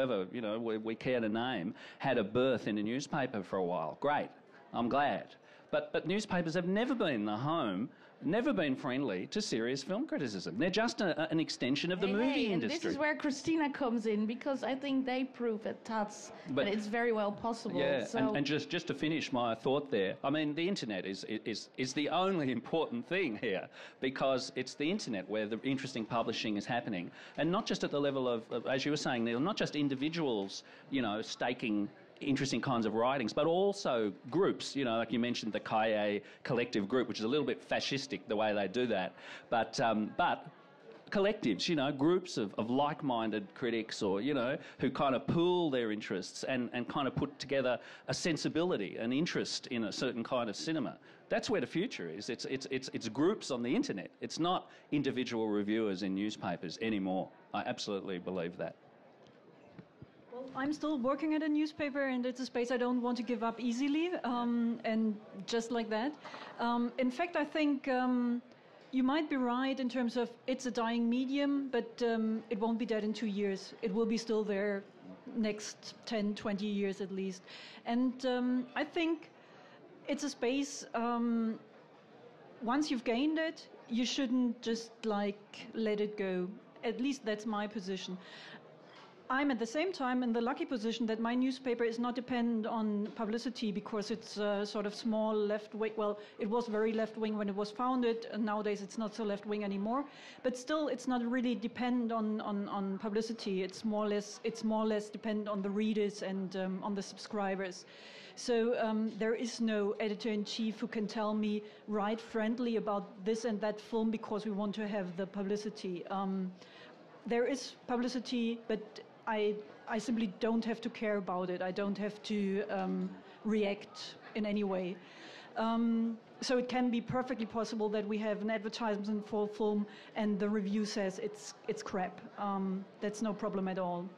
whoever, we care to name, had a berth in a newspaper for a while. Great. I'm glad. But newspapers have never been the home, never been friendly to serious film criticism. They're just an extension of the movie industry. And this is where Christina comes in, because I think they prove that it's very well possible. Yeah, so. and just to finish my thought there, I mean, the internet is the only important thing here, because it's the internet where the interesting publishing is happening, and not just at the level of, as you were saying, Neil, not just individuals, staking interesting kinds of writings, but also groups, like you mentioned, the Kaye collective group, which is a little bit fascistic the way they do that, but collectives, groups of like-minded critics or, who kind of pool their interests and kind of put together a sensibility, an interest in a certain kind of cinema. That's where the future is. It's groups on the internet. It's not individual reviewers in newspapers anymore. I absolutely believe that. Well, I'm still working at a newspaper, and it's a space I don't want to give up easily, and just like that. In fact, I think you might be right in terms of it's a dying medium, but it won't be dead in 2 years. It will be still there next 10, 20 years at least. And I think it's a space, once you've gained it, you shouldn't just let it go. At least that's my position. I'm at the same time in the lucky position that my newspaper is not dependent on publicity, because it's sort of small left-wing. Well, it was very left-wing when it was founded, and nowadays it's not so left-wing anymore. But still, it's not really dependent on publicity. It's more or less dependent on the readers and on the subscribers. So there is no editor-in-chief who can tell me, write friendly about this and that film because we want to have the publicity. There is publicity, but I simply don't have to care about it. I don't have to react in any way. So it can be perfectly possible that we have an advertisement for a film and the review says it's crap. That's no problem at all.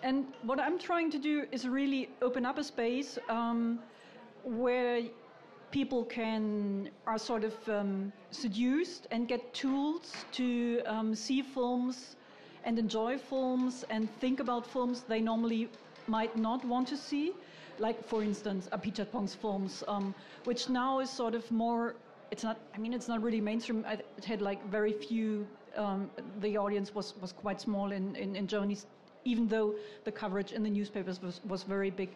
And what I'm trying to do is really open up a space where people are sort of seduced and get tools to see films and enjoy films and think about films they normally might not want to see. Like, for instance, Apichatpong's films, which now is sort of more, it's not really mainstream. It had very few, the audience was quite small in Germany, even though the coverage in the newspapers was very big.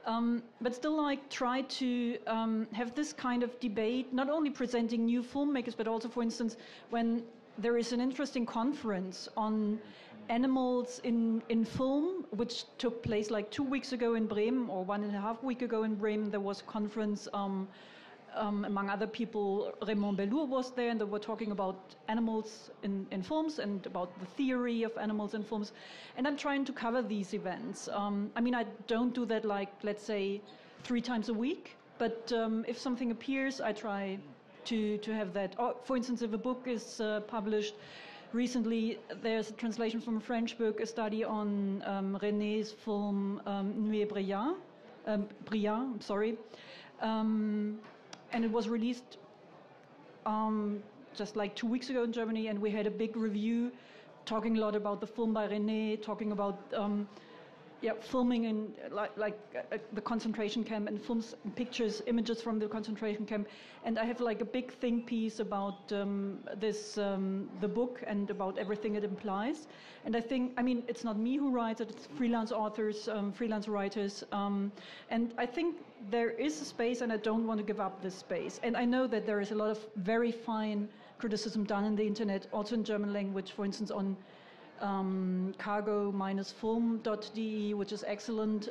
But still, try to have this kind of debate, not only presenting new filmmakers, but also, for instance, when there is an interesting conference on animals in film, which took place 2 weeks ago in Bremen, or 1.5 weeks ago in Bremen. There was a conference, among other people, Raymond Bellour was there, and they were talking about animals in films and about the theory of animals in films. And I'm trying to cover these events. I don't do that let's say 3 times a week, but if something appears, I try to have that. Or, for instance, if a book is published, recently there's a translation from a French book, a study on René's film Nuit et Brillant, and it was released just 2 weeks ago in Germany, and we had a big review talking a lot about the film by René, talking about filming in the concentration camp, and films, pictures, images from the concentration camp. And I have a big think piece about the book and about everything it implies. And I think, it's not me who writes it, it's freelance authors, freelance writers. And I think there is a space, and I don't want to give up this space. And I know that there is a lot of very fine criticism done on the internet, also in German language, for instance, on cargo-film.de, which is excellent.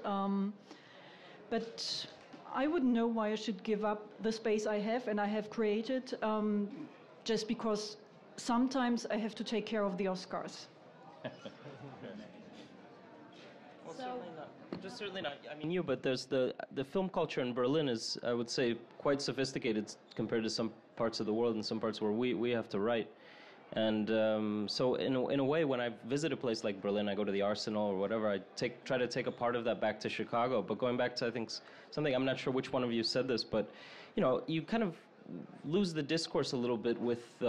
But I wouldn't know why I should give up the space I have and I have created, just because sometimes I have to take care of the Oscars. Well, certainly not. Just certainly not. You, but there's the film culture in Berlin is, I would say, quite sophisticated compared to some parts of the world and some parts where we have to write. And so in a way, when I visit a place like Berlin, I go to the Arsenal or whatever, I try to take a part of that back to Chicago. But going back to, I think, something, I'm not sure which one of you said this, but, you kind of lose the discourse a little bit with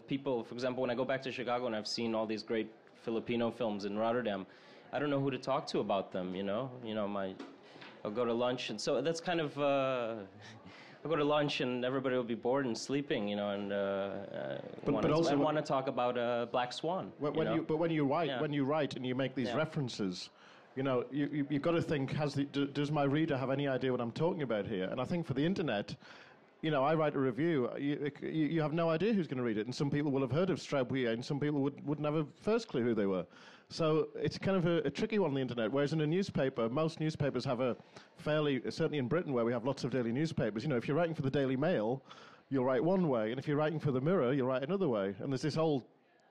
people. For example, when I go back to Chicago and I've seen all these great Filipino films in Rotterdam, I don't know who to talk to about them. I'll go to lunch, and so that's kind of. I'll go to lunch, and everybody will be bored and sleeping, and I want to talk about Black Swan. When you write and you make these references, you've got to think: does my reader have any idea what I'm talking about here? And I think for the internet, I write a review. You have no idea who's going to read it, and some people will have heard of Straubier, and some people wouldn't have a first clue who they were. So it's kind of a tricky one on the internet. Whereas in a newspaper, most newspapers have a fairly, certainly in Britain, where we have lots of daily newspapers. If you're writing for the Daily Mail, you'll write one way, and if you're writing for the Mirror, you'll write another way. And there's this whole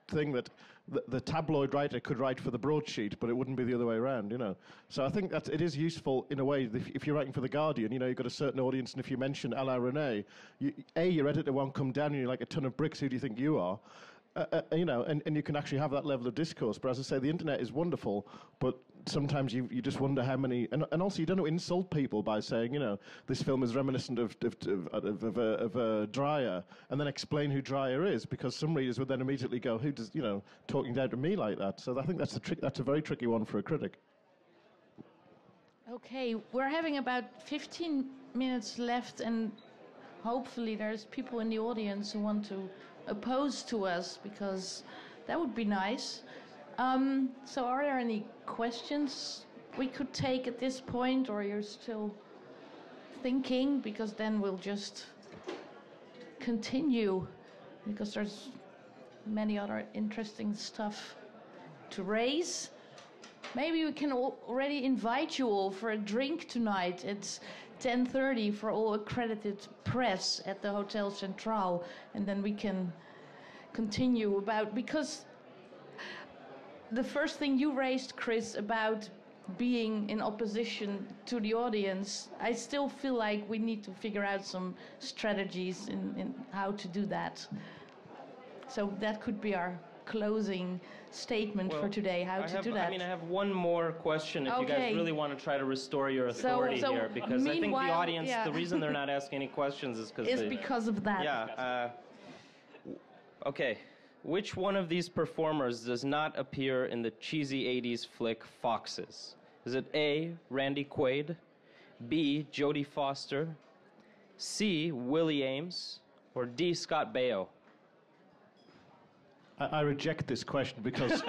thing that the tabloid writer could write for the broadsheet, but it wouldn't be the other way around, So I think that it is useful in a way if you're writing for The Guardian, you've got a certain audience, and if you mention Alain René, your editor won't come down and you're like a ton of bricks, who do you think you are? And you can actually have that level of discourse. But as I say, the internet is wonderful, but sometimes you just wonder how many... And also, you don't want to insult people by saying, this film is reminiscent of Dreyer, and then explain who Dreyer is, because some readers would then immediately go, who does, talking down to me like that? So I think that's a very tricky one for a critic. Okay, we're having about 15 minutes left, and hopefully there's people in the audience who want to oppose to us, because that would be nice. So are there any questions we could take at this point, or you're still thinking? Because then we'll just continue, because there's many other interesting stuff to raise. Maybe we can already invite you all for a drink tonight. It's 10:30 for all accredited press at the Hotel Central, and then we can continue because the first thing you raised, Chris, about being in opposition to the audience, I still feel like we need to figure out some strategies in how to do that. So that could be our closing statement for today, how to do that. I have one more question if you guys really want to try to restore your authority here, because I think the audience, the reason they're not asking any questions is because of that. Yeah. Okay. Which one of these performers does not appear in the cheesy 80s flick Foxes? Is it A, Randy Quaid, B, Jodie Foster, C, Willie Ames, or D, Scott Baio? I reject this question because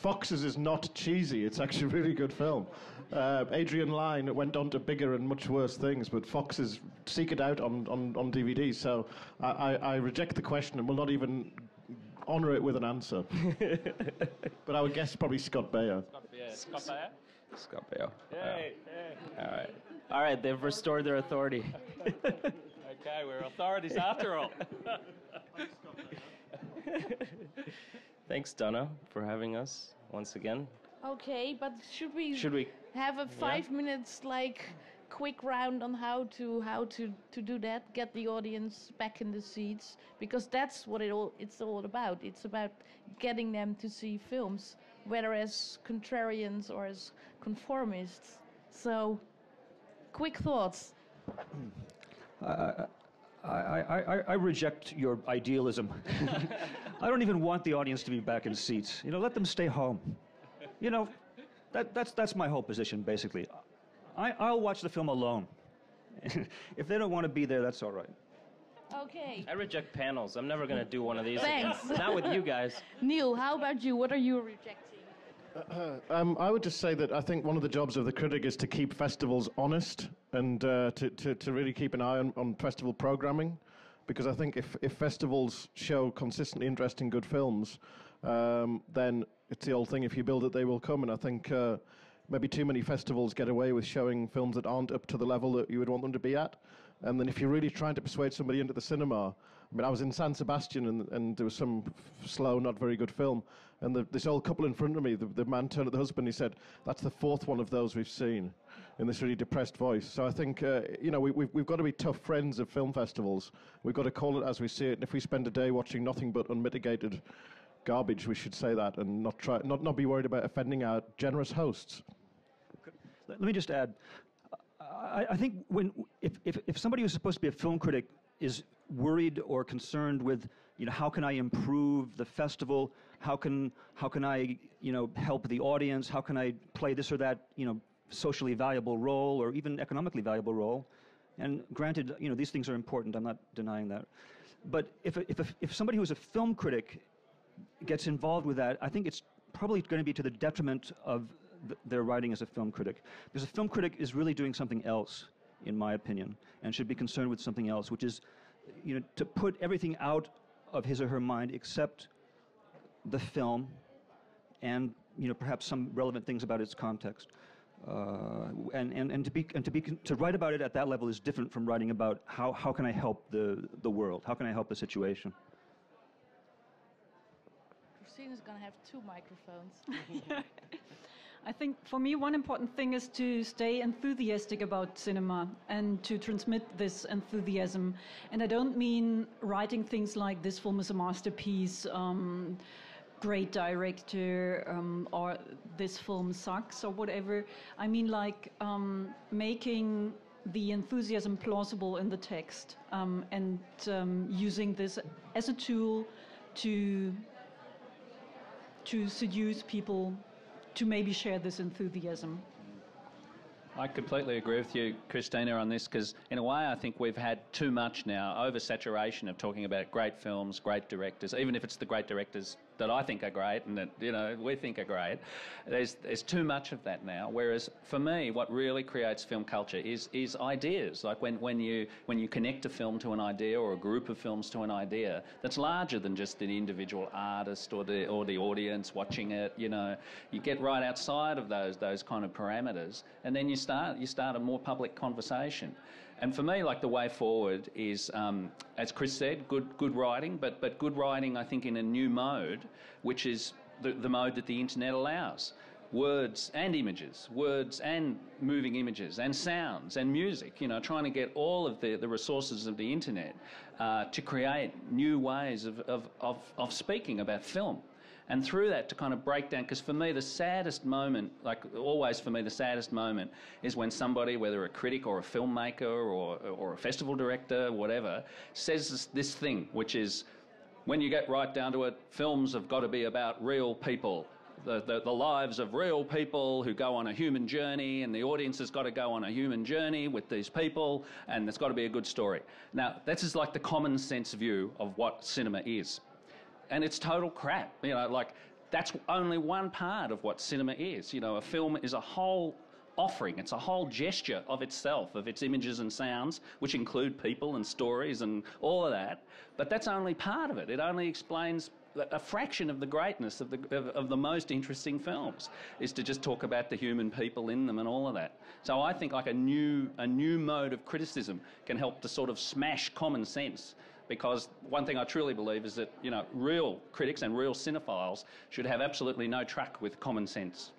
Foxes is not cheesy. It's actually a really good film. Adrian Lyne went on to bigger and much worse things, but Foxes, seek it out on DVD. So I reject the question and will not even honour it with an answer. But I would guess probably Scott Baio. Scott Baio? Scott Baio. Yay. All right, they've restored their authority. Okay, we're authorities after all. Thanks, Donna, for having us once again. Okay, but should we have a 5 minutes quick round on how to do that, get the audience back in the seats, because that's what it's all about. It's about getting them to see films, whether as contrarians or as conformists. So, quick thoughts. I reject your idealism. I don't even want the audience to be back in seats. Let them stay home. That's my whole position, basically. I'll watch the film alone. If they don't want to be there, that's all right. Okay. I reject panels. I'm never going to do one of these Thanks. again. Not with you guys. Neil, how about you? What are you rejecting? I would just say that I think one of the jobs of the critic is to keep festivals honest and to really keep an eye on festival programming, because I think if festivals show consistently interesting good films, then it's the old thing, if you build it, they will come. And I think maybe too many festivals get away with showing films that aren't up to the level that you would want them to be at. And then if you're really trying to persuade somebody into the cinema, I was in San Sebastian and there was some slow, not very good film. And this old couple in front of me, the man turned to the husband, he said, "That's the fourth one of those we've seen," in this really depressed voice. So I think, we've got to be tough friends of film festivals. We've got to call it as we see it. And if we spend a day watching nothing but unmitigated garbage, we should say that and not be worried about offending our generous hosts. Let me just add, I think if somebody who's supposed to be a film critic is worried or concerned with, how can I improve the festival, How can I, help the audience? How can I play this or that, socially valuable role or even economically valuable role? And granted, these things are important. I'm not denying that. But if somebody who's a film critic gets involved with that, I think it's probably going to be to the detriment of their writing as a film critic. Because a film critic is really doing something else, in my opinion, and should be concerned with something else, which is, to put everything out of his or her mind except the film and, perhaps some relevant things about its context. To write about it at that level is different from writing about how can I help the world? How can I help the situation? Christina's going to have 2 microphones. I think for me one important thing is to stay enthusiastic about cinema and to transmit this enthusiasm. And I don't mean writing things like this film is a masterpiece, great director, or this film sucks or whatever. I mean like making the enthusiasm plausible in the text, and using this as a tool to seduce people to maybe share this enthusiasm. I completely agree with you, Christina, on this, because in a way I think we've had too much now, oversaturation of talking about great films, great directors, even if it's the great directors that I think are great and that, we think are great. There's too much of that now, whereas for me, what really creates film culture is ideas. Like when you connect a film to an idea or a group of films to an idea that's larger than just an individual artist or the audience watching it, you get right outside of those kind of parameters, and then you start a more public conversation. And for me, like, the way forward is, as Chris said, good writing, but good writing, I think, in a new mode, which is the mode that the internet allows. Words and images, words and moving images, and sounds and music, trying to get all of the resources of the internet to create new ways of speaking about film. And through that to kind of break down, because for me the saddest moment, like always for me the saddest moment, is when somebody, whether a critic or a filmmaker or a festival director, whatever, says this thing, which is, when you get right down to it, films have got to be about real people, the lives of real people who go on a human journey, and the audience has got to go on a human journey with these people, and there's got to be a good story. Now, that's just like the common sense view of what cinema is. And it's total crap. That's only one part of what cinema is. A film is a whole offering. It's a whole gesture of itself, of its images and sounds, which include people and stories and all of that. But that's only part of it. It only explains a fraction of the greatness of the most interesting films, is to just talk about the human people in them and all of that. So I think like a new mode of criticism can help to sort of smash common sense. Because one thing I truly believe is that, real critics and real cinephiles should have absolutely no truck with common sense.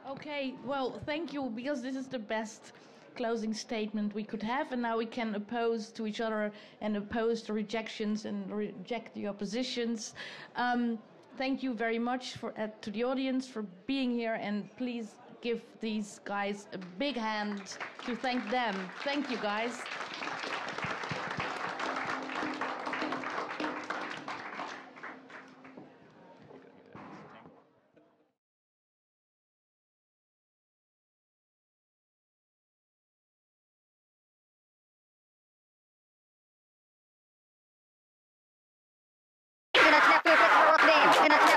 Okay, well, thank you, because this is the best closing statement we could have, and now we can oppose to each other and oppose the rejections and reject the oppositions. Thank you very much to the audience for being here, and please give these guys a big hand to thank them. Thank you, guys. Gonna snap your foot for what